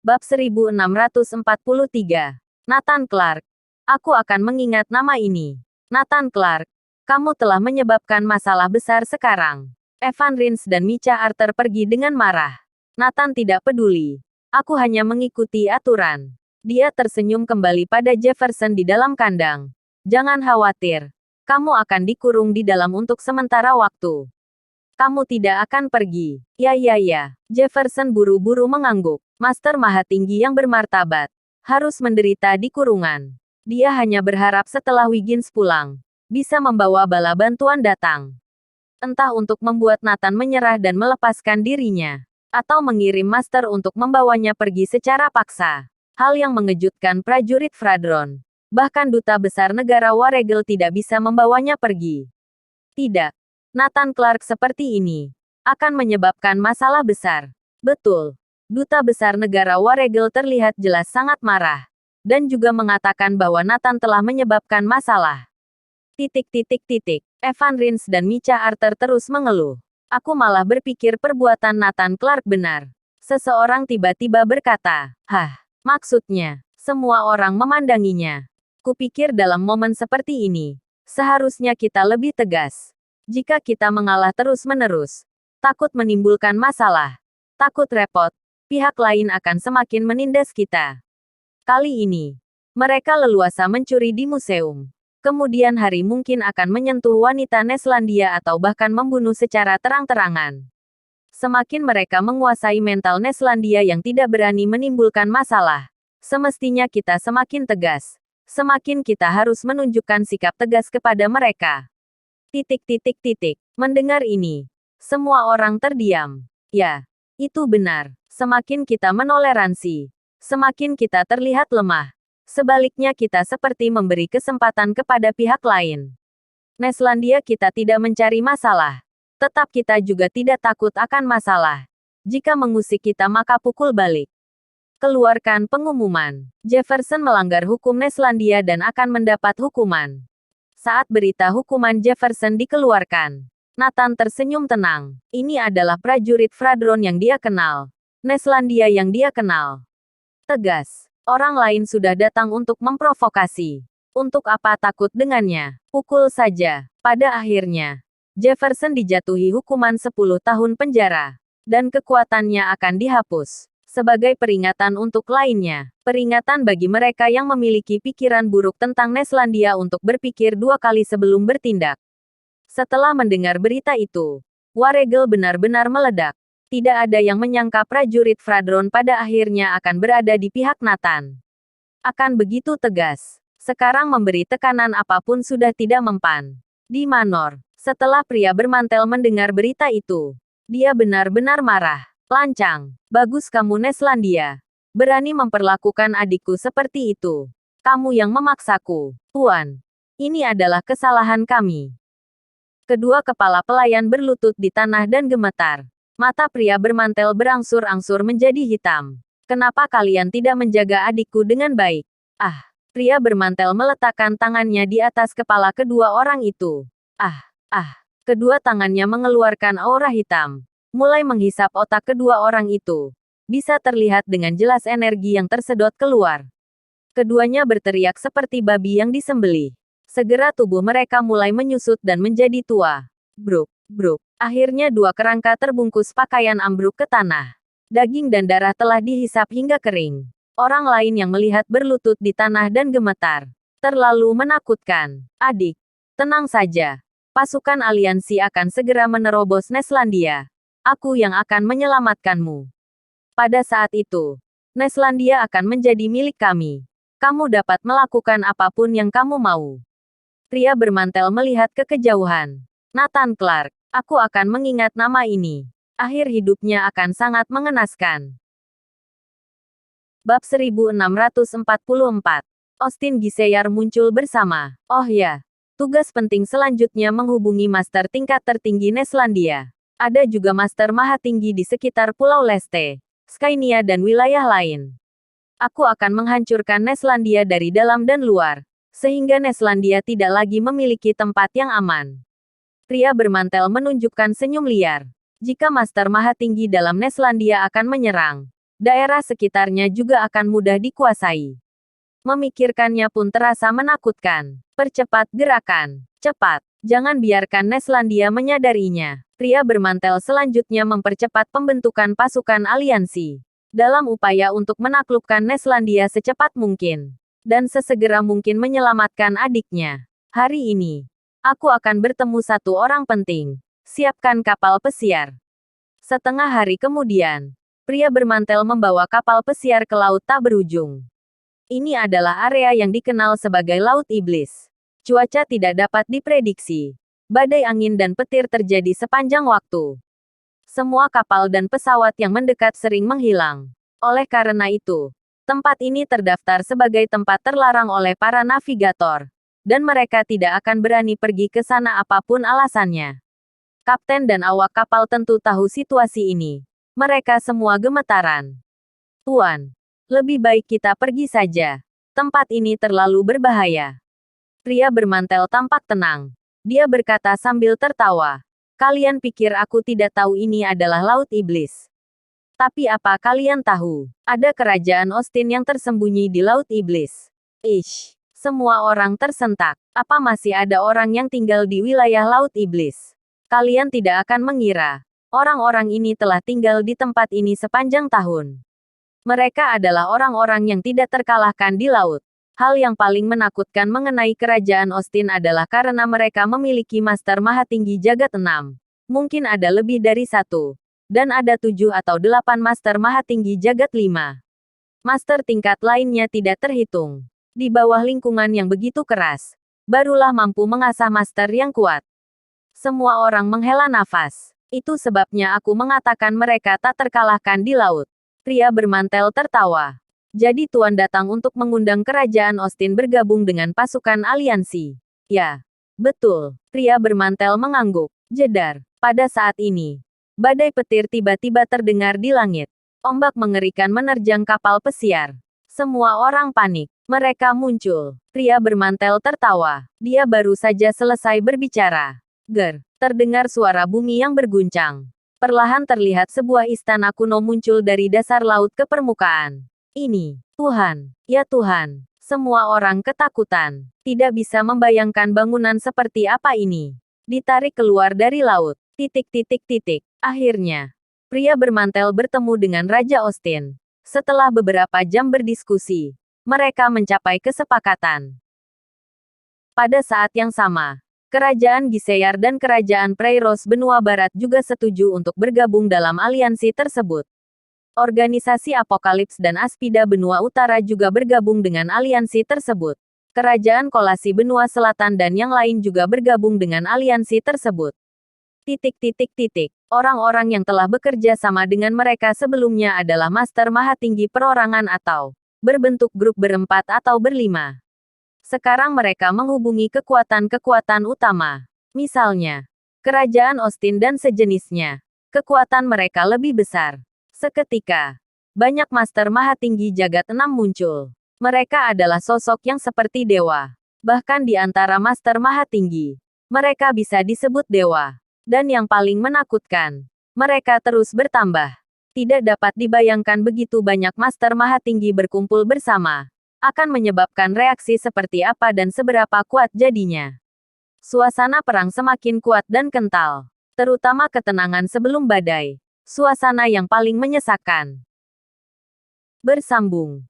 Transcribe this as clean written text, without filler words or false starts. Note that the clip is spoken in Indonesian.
Bab 1643. Nathan Clark. Aku akan mengingat nama ini. Nathan Clark. Kamu telah menyebabkan masalah besar sekarang. Evan Rins dan Micha Arthur pergi dengan marah. Nathan tidak peduli. Aku hanya mengikuti aturan. Dia tersenyum kembali pada Jefferson di dalam kandang. Jangan khawatir. Kamu akan dikurung di dalam untuk sementara waktu. Kamu tidak akan pergi. Ya. Jefferson buru-buru mengangguk. Master Mahatinggi yang bermartabat. Harus menderita di kurungan. Dia hanya berharap setelah Wiggins pulang, bisa membawa bala bantuan datang. Entah untuk membuat Nathan menyerah dan melepaskan dirinya. Atau mengirim Master untuk membawanya pergi secara paksa. Hal yang mengejutkan prajurit Fradron. Bahkan Duta Besar Negara Waregel tidak bisa membawanya pergi. Tidak. Nathan Clark seperti ini akan menyebabkan masalah besar. Betul. Duta Besar Negara Waregel terlihat jelas sangat marah. Dan juga mengatakan bahwa Nathan telah menyebabkan masalah. Evan Rins dan Micha Arthur terus mengeluh. Aku malah berpikir perbuatan Nathan Clark benar. Seseorang tiba-tiba berkata, maksudnya, semua orang memandanginya. Kupikir dalam momen seperti ini, seharusnya kita lebih tegas. Jika kita mengalah terus-menerus, takut menimbulkan masalah, takut repot, pihak lain akan semakin menindas kita. Kali ini, mereka leluasa mencuri di museum. Kemudian hari mungkin akan menyentuh wanita Neslandia atau bahkan membunuh secara terang-terangan. Semakin mereka menguasai mental Neslandia yang tidak berani menimbulkan masalah, semestinya kita semakin tegas. Semakin kita harus menunjukkan sikap tegas kepada mereka. Mendengar ini, semua orang terdiam. Ya, itu benar. Semakin kita menoleransi, semakin kita terlihat lemah. Sebaliknya kita seperti memberi kesempatan kepada pihak lain. Neslandia kita tidak mencari masalah. Tetap kita juga tidak takut akan masalah. Jika mengusik kita maka pukul balik. Keluarkan pengumuman. Jefferson melanggar hukum Neslandia dan akan mendapat hukuman. Saat berita hukuman Jefferson dikeluarkan, Nathan tersenyum tenang. Ini adalah prajurit Fradron yang dia kenal. Neslandia yang dia kenal. Tegas. Orang lain sudah datang untuk memprovokasi. Untuk apa takut dengannya? Pukul saja. Pada akhirnya, Jefferson dijatuhi hukuman 10 tahun penjara. Dan kekuatannya akan dihapus. Sebagai peringatan untuk lainnya. Peringatan bagi mereka yang memiliki pikiran buruk tentang Neslandia untuk berpikir 2 kali sebelum bertindak. Setelah mendengar berita itu, Waregel benar-benar meledak. Tidak ada yang menyangka prajurit Fradron pada akhirnya akan berada di pihak Nathan. Akan begitu tegas. Sekarang memberi tekanan apapun sudah tidak mempan. Di Manor, setelah pria bermantel mendengar berita itu, dia benar-benar marah. Lancang. Bagus kamu Neslandia. Berani memperlakukan adikku seperti itu. Kamu yang memaksaku. Tuan. Ini adalah kesalahan kami. Kedua kepala pelayan berlutut di tanah dan gemetar. Mata pria bermantel berangsur-angsur menjadi hitam. Kenapa kalian tidak menjaga adikku dengan baik? Pria bermantel meletakkan tangannya di atas kepala kedua orang itu. Kedua tangannya mengeluarkan aura hitam. Mulai menghisap otak kedua orang itu. Bisa terlihat dengan jelas energi yang tersedot keluar. Keduanya berteriak seperti babi yang disembelih. Segera tubuh mereka mulai menyusut dan menjadi tua. Bruk. Akhirnya 2 kerangka terbungkus pakaian ambruk ke tanah. Daging dan darah telah dihisap hingga kering. Orang lain yang melihat berlutut di tanah dan gemetar. Terlalu menakutkan. Adik. Tenang saja. Pasukan aliansi akan segera menerobos Neslandia. Aku yang akan menyelamatkanmu. Pada saat itu, Neslandia akan menjadi milik kami. Kamu dapat melakukan apapun yang kamu mau. Pria bermantel melihat ke kejauhan. Nathan Clark. Aku akan mengingat nama ini. Akhir hidupnya akan sangat mengenaskan. Bab 1644. Austin Giseyar muncul bersama. Oh ya. Tugas penting selanjutnya menghubungi master tingkat tertinggi Neslandia. Ada juga master Mahatinggi di sekitar Pulau Leste, Skynia dan wilayah lain. Aku akan menghancurkan Neslandia dari dalam dan luar, sehingga Neslandia tidak lagi memiliki tempat yang aman. Pria bermantel menunjukkan senyum liar. Jika master Mahatinggi dalam Neslandia akan menyerang, daerah sekitarnya juga akan mudah dikuasai. Memikirkannya pun terasa menakutkan. Percepat gerakan. Cepat. Jangan biarkan Neslandia menyadarinya. Pria bermantel selanjutnya mempercepat pembentukan pasukan aliansi. Dalam upaya untuk menaklukkan Neslandia secepat mungkin. Dan sesegera mungkin menyelamatkan adiknya. Hari ini, aku akan bertemu satu orang penting. Siapkan kapal pesiar. Setengah hari kemudian, pria bermantel membawa kapal pesiar ke laut tak berujung. Ini adalah area yang dikenal sebagai Laut Iblis. Cuaca tidak dapat diprediksi. Badai angin dan petir terjadi sepanjang waktu. Semua kapal dan pesawat yang mendekat sering menghilang. Oleh karena itu, tempat ini terdaftar sebagai tempat terlarang oleh para navigator. Dan mereka tidak akan berani pergi ke sana apapun alasannya. Kapten dan awak kapal tentu tahu situasi ini. Mereka semua gemetaran. Tuan, lebih baik kita pergi saja. Tempat ini terlalu berbahaya. Pria bermantel tampak tenang. Dia berkata sambil tertawa. Kalian pikir aku tidak tahu ini adalah Laut Iblis? Tapi apa kalian tahu? Ada kerajaan Austin yang tersembunyi di Laut Iblis. Ish. Semua orang tersentak. Apa masih ada orang yang tinggal di wilayah Laut Iblis? Kalian tidak akan mengira. Orang-orang ini telah tinggal di tempat ini sepanjang tahun. Mereka adalah orang-orang yang tidak terkalahkan di laut. Hal yang paling menakutkan mengenai kerajaan Austin adalah karena mereka memiliki Master Mahatinggi Jagat 6. Mungkin ada lebih dari satu. Dan ada 7 atau 8 Master Mahatinggi Jagat 5. Master tingkat lainnya tidak terhitung. Di bawah lingkungan yang begitu keras, barulah mampu mengasah master yang kuat. Semua orang menghela nafas. Itu sebabnya aku mengatakan mereka tak terkalahkan di laut. Pria bermantel tertawa. Jadi Tuan datang untuk mengundang kerajaan Austin bergabung dengan pasukan aliansi. Ya, betul. Pria bermantel mengangguk. Jedar. Pada saat ini, badai petir tiba-tiba terdengar di langit. Ombak mengerikan menerjang kapal pesiar. Semua orang panik. Mereka muncul. Pria bermantel tertawa. Dia baru saja selesai berbicara. Ger. Terdengar suara bumi yang berguncang. Perlahan terlihat sebuah istana kuno muncul dari dasar laut ke permukaan. Ini, Tuhan, ya Tuhan, semua orang ketakutan. Tidak bisa membayangkan bangunan seperti apa ini. Ditarik keluar dari laut. Akhirnya, pria bermantel bertemu dengan Raja Austin. Setelah beberapa jam berdiskusi, mereka mencapai kesepakatan. Pada saat yang sama, Kerajaan Giseyar dan Kerajaan Prairos Benua Barat juga setuju untuk bergabung dalam aliansi tersebut. Organisasi Apokalips dan Aspida Benua Utara juga bergabung dengan aliansi tersebut. Kerajaan Kolasi Benua Selatan dan yang lain juga bergabung dengan aliansi tersebut. Orang-orang yang telah bekerja sama dengan mereka sebelumnya adalah Master Mahatinggi Perorangan atau berbentuk grup berempat atau berlima. Sekarang mereka menghubungi kekuatan-kekuatan utama. Misalnya, Kerajaan Austin dan sejenisnya. Kekuatan mereka lebih besar. Seketika, banyak Master Mahatinggi Jagat 6 muncul. Mereka adalah sosok yang seperti dewa. Bahkan di antara Master Mahatinggi, mereka bisa disebut dewa. Dan yang paling menakutkan, mereka terus bertambah. Tidak dapat dibayangkan begitu banyak Master Mahatinggi berkumpul bersama. Akan menyebabkan reaksi seperti apa dan seberapa kuat jadinya. Suasana perang semakin kuat dan kental. Terutama ketenangan sebelum badai. Suasana yang paling menyesakan. Bersambung.